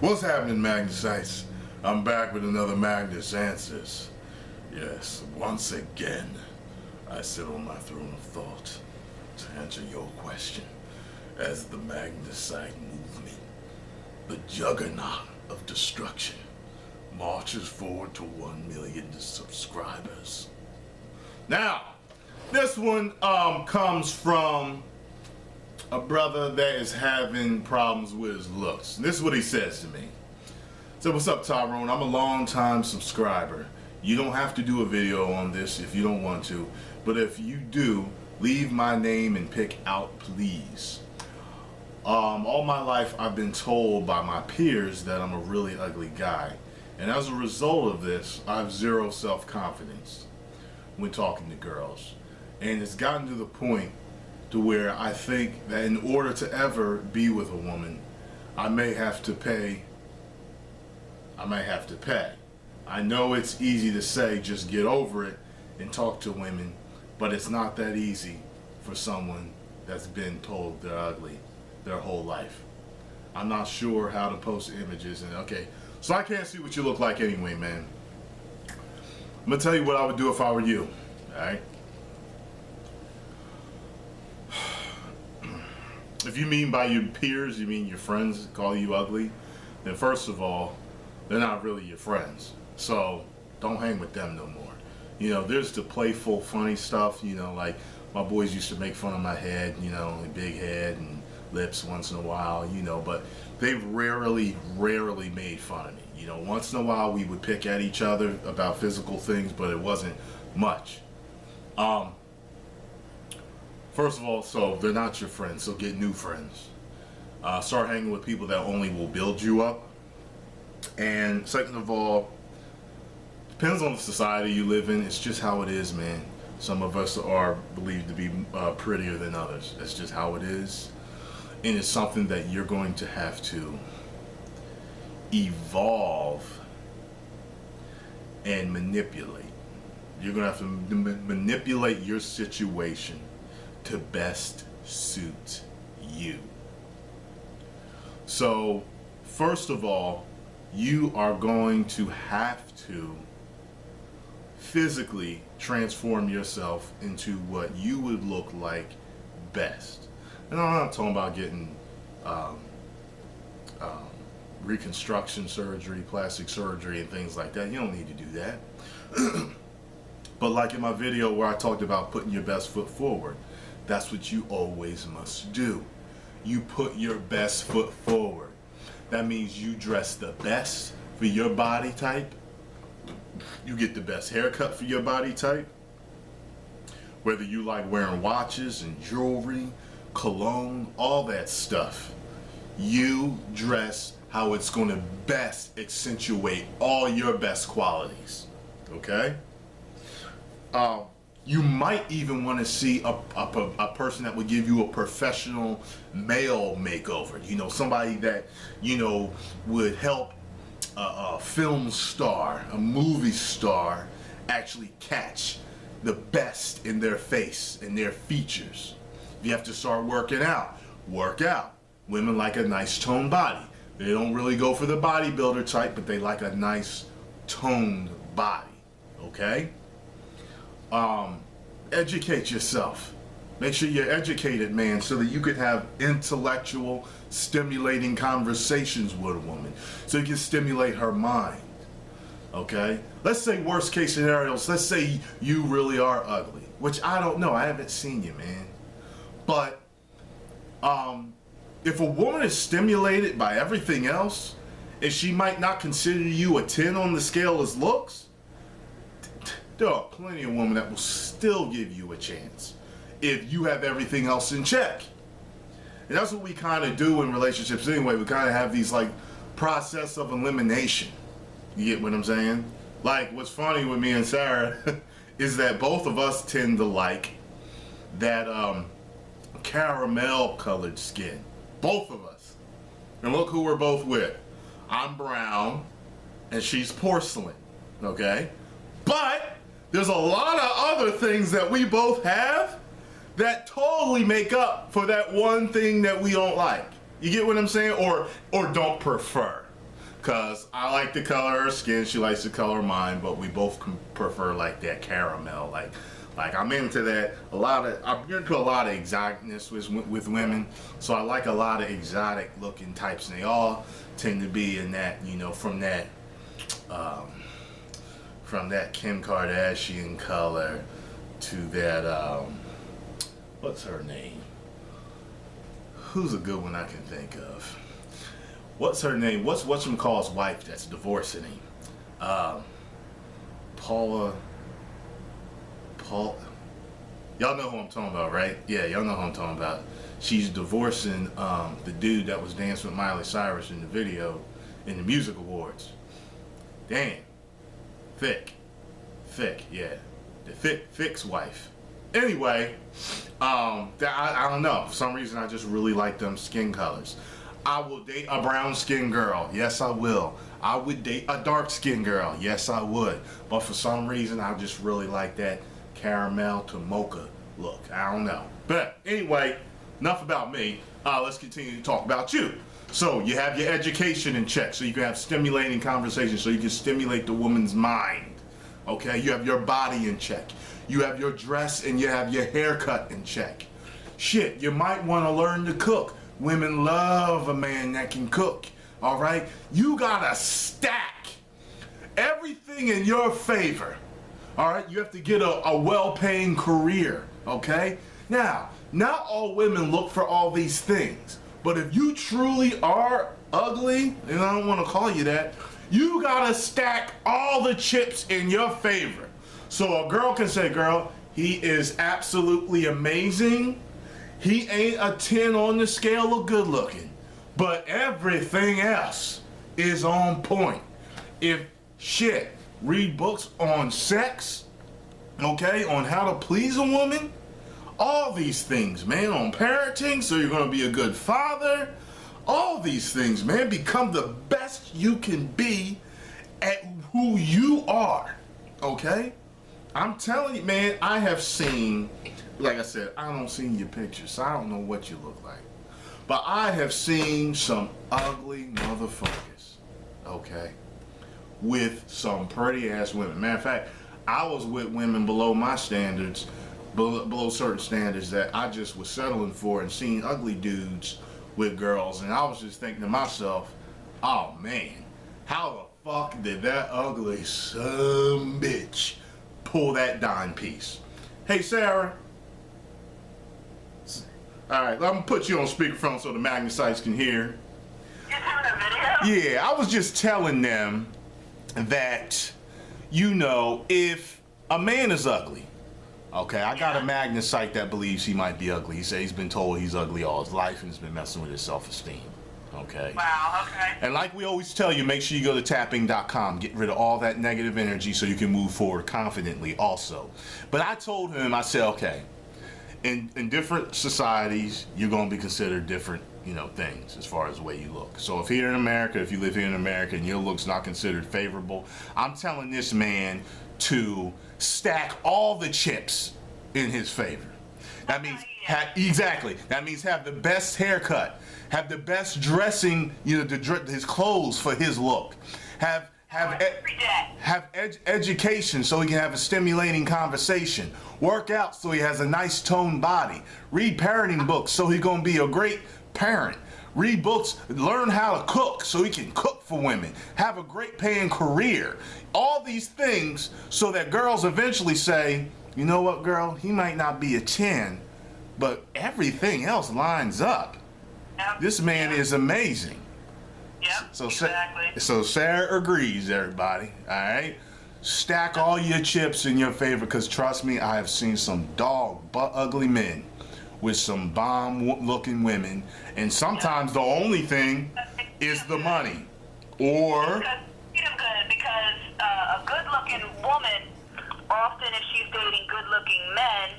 What's happening, Magnusites? I'm back with another Magnus Answers. Yes, once again, I sit on my throne of thought to answer your question as the Magnusite movement, the juggernaut of destruction, marches forward to 1 million subscribers. Now, this one comes from a brother that is having problems with his looks. And this is what he says to me. So, what's up, Tyrone? I'm a long-time subscriber. You don't have to do a video on this if you don't want to, but if you do, leave my name and pick out, please. All my life I've been told by my peers that I'm a really ugly guy, and as a result of this, I have zero self-confidence when talking to girls, and it's gotten to the point to where I think that in order to ever be with a woman, I may have to pay. I know it's easy to say just get over it and talk to women, but it's not that easy for someone that's been told they're ugly their whole life. I'm not sure how to post images, and okay, so I can't see what you look like anyway, man. I'm gonna tell you what I would do if I were you, alright? If you mean by your peers, you mean your friends call you ugly, then first of all, they're not really your friends. So don't hang with them no more. You know, there's the playful, funny stuff, you know, like my boys used to make fun of my head, you know, big head and lips once in a while, you know, but they've rarely made fun of me. You know, once in a while we would pick at each other about physical things, but it wasn't much. First of all, so they're not your friends, so get new friends. Start hanging with people that only will build you up. And second of all, depends on the society you live in. It's just how it is, man. Some of us are believed to be prettier than others. That's just how it is. And it's something that you're going to have to evolve and manipulate. You're going to have to manipulate your situation to best suit you. So, first of all, you are going to have to physically transform yourself into what you would look like best. And I'm not talking about getting reconstruction surgery, plastic surgery, and things like that. You don't need to do that. But like in my video where I talked about putting your best foot forward, that's what you always must do. You put your best foot forward. That means you dress the best for your body type. You get the best haircut for your body type. Whether you like wearing watches and jewelry, cologne, all that stuff. You dress how it's going to best accentuate all your best qualities. Okay? You might even want to see a person that would give you a professional male makeover. You know, somebody that, you know, would help a film star, a movie star, actually catch the best in their face and their features. If you have to start working out, work out. Women like a nice toned body. They don't really go for the bodybuilder type, but they like a nice toned body. Okay? Educate yourself. Make sure you're educated, man, so that you could have intellectual, stimulating conversations with a woman, so you can stimulate her mind. Okay? Let's say worst case scenarios, let's say you really are ugly, which I don't know, I haven't seen you, man. But if a woman is stimulated by everything else, and she might not consider you a 10 on the scale as looks, there are plenty of women that will still give you a chance if you have everything else in check. And that's what we kind of do in relationships anyway. We kind of have these like process of elimination. You get what I'm saying? Like what's funny with me and Sarah is that both of us tend to like that caramel colored skin. Both of us. And look who we're both with. I'm brown and she's porcelain. Okay? But there's a lot of other things that we both have that totally make up for that one thing that we don't like. You get what I'm saying? Or don't prefer. Cause I like the color of her skin, she likes the color of mine, but we both prefer like that caramel. Like I'm into that. I'm into a lot of exoticness with women. So I like a lot of exotic looking types, and they all tend to be in that, you know, from that Kim Kardashian color to that what's her name? Who's a good one I can think of? What's her name? What's whatchamacallit's wife that's divorcing him? Paul. Y'all know who I'm talking about, right? Yeah, y'all know who I'm talking about. She's divorcing the dude that was dancing with Miley Cyrus in the video in the music awards. Damn. Thick, yeah. The Thick's wife. Anyway, I don't know. For some reason, I just really like them skin colors. I will date a brown skin girl. Yes, I will. I would date a dark skin girl. Yes, I would. But for some reason, I just really like that caramel to mocha look. I don't know. But anyway, enough about me. Let's continue to talk about you. So you have your education in check, so you can have stimulating conversations, so you can stimulate the woman's mind. Okay? You have your body in check. You have your dress and you have your haircut in check. Shit, you might want to learn to cook. Women love a man that can cook. All right? You gotta stack everything in your favor. All right? You have to get a well-paying career. Okay? Now, not all women look for all these things. But if you truly are ugly, and I don't want to call you that, you gotta stack all the chips in your favor. So a girl can say, girl, he is absolutely amazing. He ain't a 10 on the scale of good looking, but everything else is on point. If shit, read books on sex, okay, on how to please a woman, all these things, man, on parenting, so you're gonna be a good father, all these things, man, become the best you can be at who you are, okay? I'm telling you, man, I have seen, like I said, I don't see your pictures, so I don't know what you look like. But I have seen some ugly motherfuckers, okay, with some pretty ass women. Matter of fact, I was with women below my standards, below certain standards that I just was settling for, and seeing ugly dudes with girls, and I was just thinking to myself, oh man, how the fuck did that ugly son bitch pull that dime piece? Hey Sarah. Alright, I'm gonna put you on speakerphone so the Magnacites can hear. You're doing a video? Yeah, I was just telling them that, you know, if a man is ugly, okay, I got a Magnacite that believes he might be ugly. He said he's been told he's ugly all his life and has been messing with his self-esteem. Okay. Wow, okay. And like we always tell you, make sure you go to tapping.com, get rid of all that negative energy so you can move forward confidently also. But I told him, I said, okay, in different societies, you're going to be considered different, you know, things as far as the way you look. So if here in America, if you live here in America and your look's not considered favorable, I'm telling this man to stack all the chips in his favor. That means, exactly, that means have the best haircut, have the best dressing, you know, his clothes for his look, have education so he can have a stimulating conversation, work out so he has a nice toned body, read parenting books so he's gonna be a great parent, read books, learn how to cook so he can cook for women, have a great paying career, all these things so that girls eventually say, you know what, girl, he might not be a 10, but everything else lines up. Yep. This man is amazing. Yep, So, exactly. so Sarah agrees, everybody. All right, stack all your chips in your favor, because trust me, I have seen some dog butt ugly men with some bomb-looking women, and sometimes the only thing is the money, or Treat them good, because a good-looking woman, often if she's good-looking men,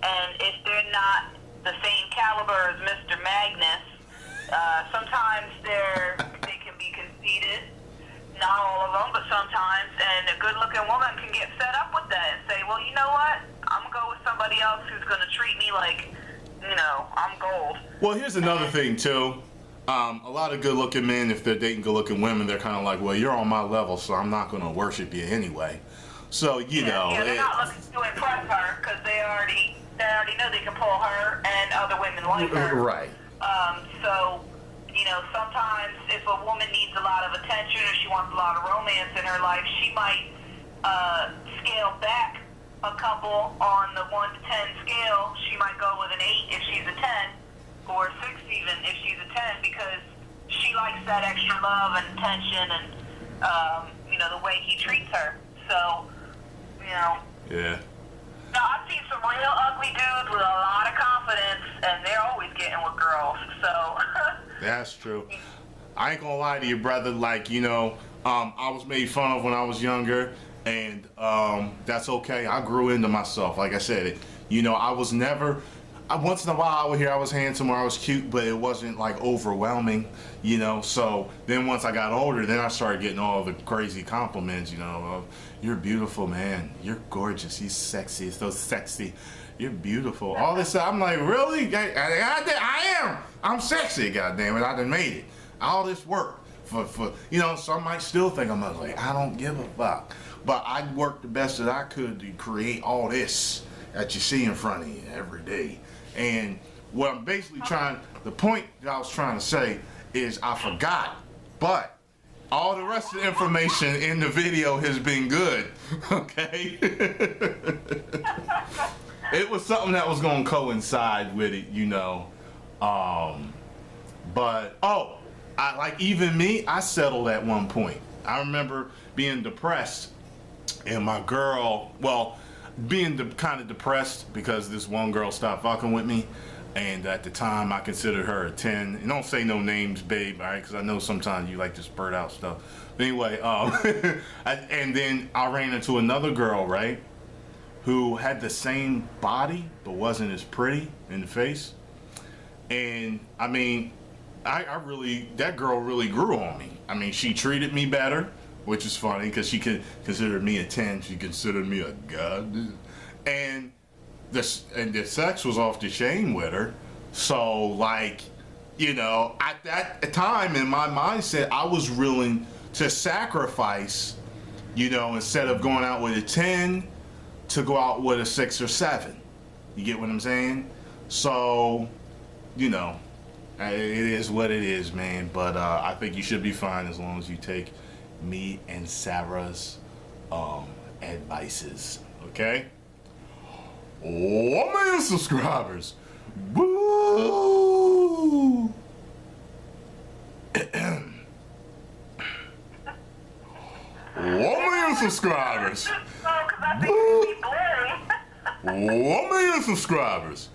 and if they're not the same caliber as Mr. Magnus, sometimes they can be conceited. Not all of them, but sometimes. And a good-looking woman can get fed up with that and say, well, you know what? I'm going to go with somebody else who's going to treat me like, I'm gold. Well, here's another thing, too. A lot of good-looking men, if they're dating good-looking women, they're kind of like, well, you're on my level, so I'm not going to worship you anyway. So, Yeah, they're not looking to impress her because they already know they can pull her and other women like her. Right. So, sometimes if a woman needs a lot of attention or she wants a lot of romance in her life, she might scale back a couple on the 1 to 10 scale. She might go with an 8 if she's a 10, or 6 even if she's a 10, because she likes that extra love and attention and, the way he treats her. So, Yeah. No, I've seen some real ugly dudes with a lot of confidence, and they're always getting with girls, so. That's true. I ain't gonna lie to you, brother. Like, I was made fun of when I was younger, and that's okay. I grew into myself. Like I said, I was never. Once in a while I would hear I was handsome or I was cute, but it wasn't like overwhelming, So then once I got older, then I started getting all the crazy compliments, you're beautiful, man. You're gorgeous. You're sexy. So sexy. You're beautiful. All this stuff. I'm like, really? I am. I'm sexy. Goddamn it! I done made it. All this work for some might still think I'm ugly. I don't give a fuck. But I worked the best that I could to create all this that you see in front of you every day. And what I'm basically the point that I was trying to say is I forgot, but all the rest of the information in the video has been good, okay? It was something that was going to coincide with it, but, even me, I settled at one point. I remember being depressed, and my girl, being kind of depressed because this one girl stopped fucking with me, and at the time I considered her a 10. And don't say no names, babe, all right? Because I know sometimes you like to spurt out stuff. But anyway, and then I ran into another girl, right, who had the same body but wasn't as pretty in the face. And I mean, that girl really grew on me. I mean, she treated me better, which is funny because she considered me a 10. She considered me a god. And the sex was off the chain with her. So, at that time in my mindset, I was willing to sacrifice, instead of going out with a 10, to go out with a 6 or 7. You get what I'm saying? So, it is what it is, man. But I think you should be fine as long as you take me and Sarah's advices, okay? 1 million subscribers. Woo! 1 million subscribers. Woo! 1 million subscribers.